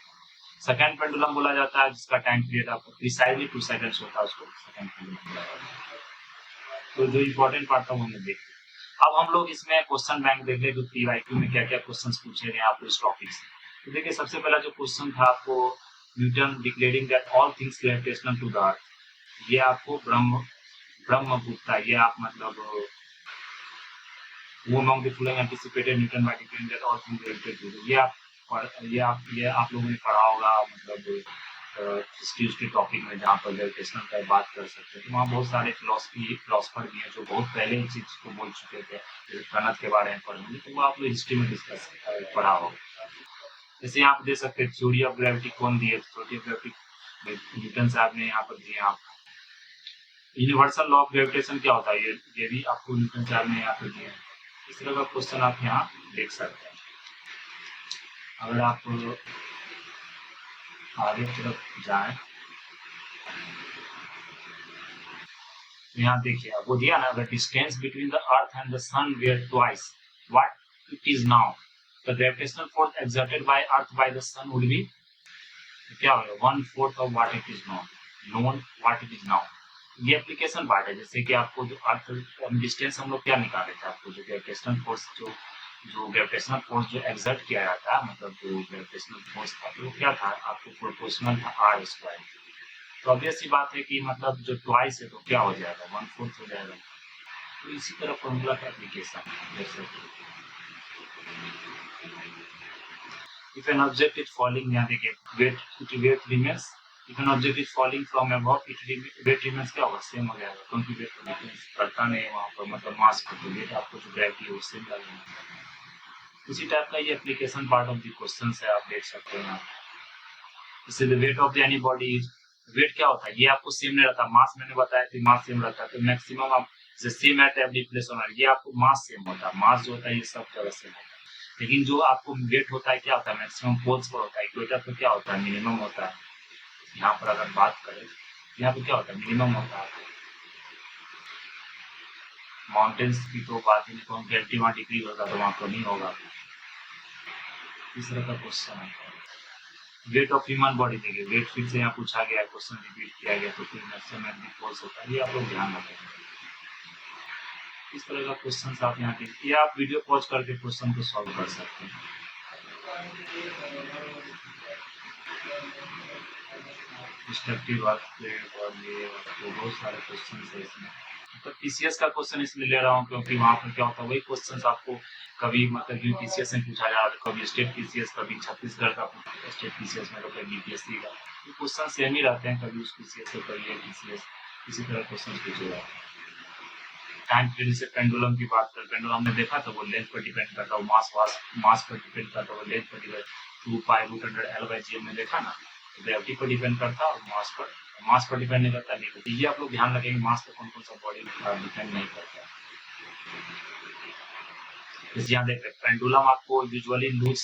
सेकंड पेंडुलम बोला जाता है जिसका टाइम पीरियड आपको प्रिसाइजली 2 सेकंड्स होता है, उसको सेकंड पेंडुलम बोला जाता है। तो जो इम्पोर्टेंट पार्ट था वो हमने देख लिया। अब हम लोग इसमें क्वेश्चन बैंक देख ले, जो PYQ में क्या क्या क्वेश्चन पूछे गए आपको इस टॉपिक से। तो देखिए सबसे पहला जो क्वेश्चन था आपको, Newton declaring that all things gravitational to the earth, ये आपको ब्रह्मगुप्ता, ये आप मतलब वो among the following anticipated Newton by declaring that all things gravitated to the, ये आप लोगों ने पढ़ा होगा मतलब हिस्ट्री उसके टॉपिक में, जहाँ पर ग्रेविटेशनल का बात कर सकते हैं। तो वहाँ बहुत सारे फिलोसफर भी हैं जो बहुत पहले इस चीज को बोल चुके थे, जैसे प्रणत के बारे में पढ़ेंगे तो वो आप लोग हिस्ट्री में डिस्कस पढ़ा होगा। जैसे यहाँ पर दे सकते हैं थ्योरी ऑफ ग्रेविटी कौन दिए, थ्योरी ऑफ ग्रेविटी न्यूटन साहब ने यहाँ पर दिए। आप यूनिवर्सल लॉ ऑफ ग्रेविटेशन क्या होता है, ये भी आपको न्यूटन साहब ने यहाँ पर दिया है। इस तरह का क्वेश्चन आप यहाँ देख सकते हैं। अगर आप आगे की तरफ जाएं तो यहाँ देखिए वो दिया ना, the distance between the earth and the sun were twice what it is now, the gravitational force exerted by earth by the sun would be क्या होगा 1/4 of what it is known what it is now. ये application part है, जैसे कि आपको जो अर्थ distance हम लोग क्या निकाले थे, आपको जो ग्रेविटेशनल फोर्स जो एक्सर्ट किया जाता है, मतलब जो ग्रेविटेशनल फोर्स था तो वो क्या था, आपको प्रोपोर्शनल था आर स्क्वायर। तो ऑब्वियस सी बात है कि मतलब जो ट्वाइस है तो क्या हो जाएगा 1/4 हो जाएगा। तो इसी तरह फॉर्मूला का एप्लीकेशन जैसे if an object is falling, यहाँ देखिए weight remains, if an object is falling from above weight remains क्या होगा, सेम हो जाएगा क्योंकि वेट को डिफरेंस करता नहीं है वहाँ पर, मतलब मास को, तो वेट आपको जो ग्रेविटी है वो सेम लगेगा। इसी टाइप का ये application part of the question है, आप देख सकते हैं। जैसे the weight of the any body, weight क्या होता है, ये आपको सेम नहीं रहता, मास मैंने बताया कि मास सेम रहता है, तो मैक्सिमम आप same at every place on earth, ये आपको मास सेम होता है, मास जो होता है ये सब जगह सेम होता है। लेकिन जो आपको वेट होता है क्या होता है, मैक्सिमम पोल्स पर होता है, इक्वेटर पर क्या होता है मिनिमम होता है। यहाँ पर अगर बात करें यहाँ पर क्या होता है मिनिमम होता है। माउंटेन्स की तो बात ही नहीं, तो ग्रेविटी वहाँ डिक्रीज होगा तो वहाँ पर नहीं होगा। इस तरह का क्वेश्चन है। वेट ऑफ ह्यूमन बॉडी, देखिए वेट फिर से यहाँ पूछा गया, क्वेश्चन रिपीट किया गया, तो फिर मैक्सिमम एट फोर्स होता है, ये आप लोग ध्यान रखें। इस तरह का क्वेश्चन आप यहाँ देखिए, आप वीडियो पॉज करके क्वेश्चन को सॉल्व कर सकते हैं। डिस्ट्रक्टिव अर्थक्वेक और ये तो बहुत सारे क्वेश्चन है इसमें। तो पीसीएस का क्वेश्चन इसलिए ले रहा हूँ क्योंकि वहाँ पर क्या होता है, वही क्वेश्चन आपको कभी मतलब यूपीसीएस में पूछा जा रहा है, कभी स्टेट पीसीएस, कभी छत्तीसगढ़ का स्टेट पीसीएस में, तो कभी यूपीएससी का। ये क्वेश्चन सेम ही रहते हैं, कभी उस पीसीएस से कभी ये पीसीएस, इसी तरह क्वेश्चन पूछे जाते हैं। टाइम पीरियड से पेंडुलम की बात करें, पेंडुलम हमने देखा तो वो लेंथ पर डिपेंड करता है, मास पर डिपेंड करता है, वो लेंथ पर डिपेंड 2π√L/G में देखा ना, तो ग्रेविटी पर डिपेंड करता है और मास पर डिपेंड नहीं करता। नहीं, तो ये आप लोग ध्यान रखेंगे, मास पर कौन कौन सा बॉडी डिपेंड नहीं करता। जैसे यहाँ देख रहे पेंडुलम आपको यूजुअली लूज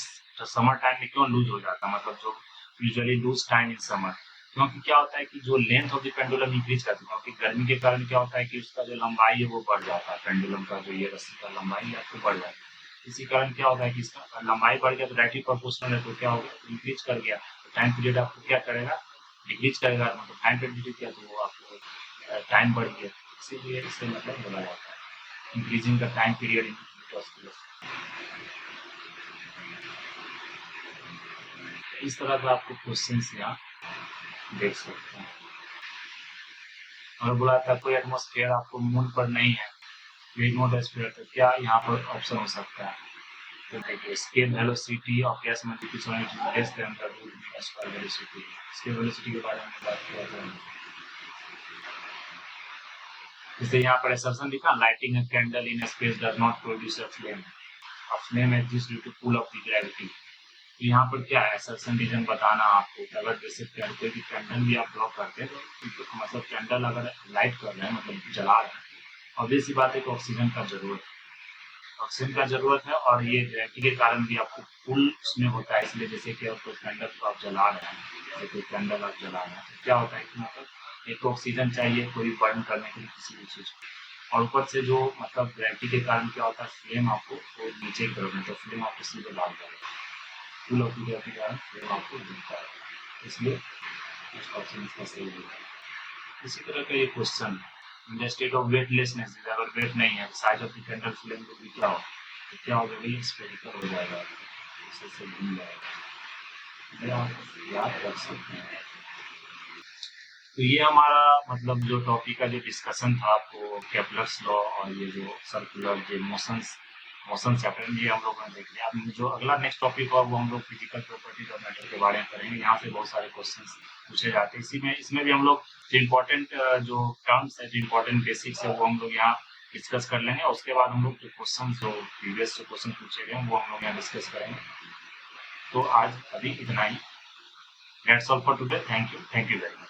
समर टाइम में क्यों लूज हो जाता है, मतलब जो usually lose time in summer, क्योंकि क्या होता है कि जो length of the pendulum increase करती है, क्योंकि गर्मी के कारण क्या होता है कि उसका जो लंबाई है वो बढ़ जाता है, पेंडुलम का जो ये रस्सी का लंबाई है आपको बढ़ जाता है। इसी कारण क्या होता है कि इसका लंबाई बढ़ गया तो डायरेक्टली प्रोपोर्शनल है, तो क्या हो गया, इंक्रीज कर गया, तो टाइम पीरियड आपको क्या करेगा, डिक्रीज करेगा, मतलब टाइम पीरियड डिक्रीज किया तो वो आपको टाइम बढ़ गया, इसीलिए इससे मतलब बोला जाता है increasing the time period in इस तरह का आपको क्वेश्चन यहाँ देख सकते हैं। और बोला था कोई एटमॉस्फेयर आपको मून पर नहीं है, एटमॉस्फेयर, तो क्या यहाँ पर ऑप्शन हो सकता है, तो देखिए scale velocity of gas multiplication is less than the root mean square velocity. Scale velocity के बारे में बात किया था, जैसे यहाँ पर असर्शन लिखा, lighting a candle in space does not produce a flame, flame exist due to pull of the gravity. तो यहाँ पर क्या है, असर्शन रीजन बताना आपको, अगर जैसे कोई भी कैंडल भी आप ड्रॉ करते हैं तो मतलब कैंडल अगर लाइट कर रहे हैं, मतलब जला रहे हैं, ऑब्वियस सी बात है कि ऑक्सीजन का जरूरत है, ऑक्सीजन का जरूरत है, और ये ग्रेविटी के कारण भी आपको पुल उसमें होता है, इसलिए जैसे कि कोई कैंडल को आप जला रहे हैं, जैसे कोई कैंडल आप जला रहे हैं, तो क्या होता है कि मतलब एक ऑक्सीजन चाहिए कोई बर्न करने के लिए किसी भी चीज, और ऊपर से जो मतलब ग्रेविटी के कारण क्या होता है, फ्लेम आपको वो नीचे की तरफ में, तो फ्लेम आपको सीधे लाल करेगा, पुल ऑफ ग्रेविटी के कारण फ्लेम आपको दिखता है, इसलिए इसका ऑप्शन इसका सही होगा। इसी तरह का ये question in the state of weightlessness, अगर वेट नहीं है, size of the candle flame को भी क्या हो, तो क्या हो जाएगा, स्फेरिकल हो जाएगा, इससे घूम जाएगा, याद रख सकते हैं। तो ये हमारा मतलब जो टॉपिक का जो डिस्कशन था, आपको केपलर्स लॉ और ये जो सर्कुलर जो मोशन चैप्टर, ये हम लोगों ने देख लिया। अब जो अगला नेक्स्ट टॉपिक होगा वो हम लोग फिजिकल प्रॉपर्टीज और मैटर के बारे में करेंगे। यहाँ से बहुत सारे क्वेश्चंस पूछे जाते हैं, इसमें भी हम लोग जो इम्पोर्टेंट जो टर्म्स है, जो इम्पोर्टेंट बेसिक्स है, वो हम लोग यहाँ डिस्कस कर लेंगे। उसके बाद हम लोग जो क्वेश्चन जो प्रीवियस जो क्वेश्चन पूछे गए वो हम लोग यहाँ डिस्कस करेंगे। तो आज अभी इतना ही, that's all for today, thank you very much.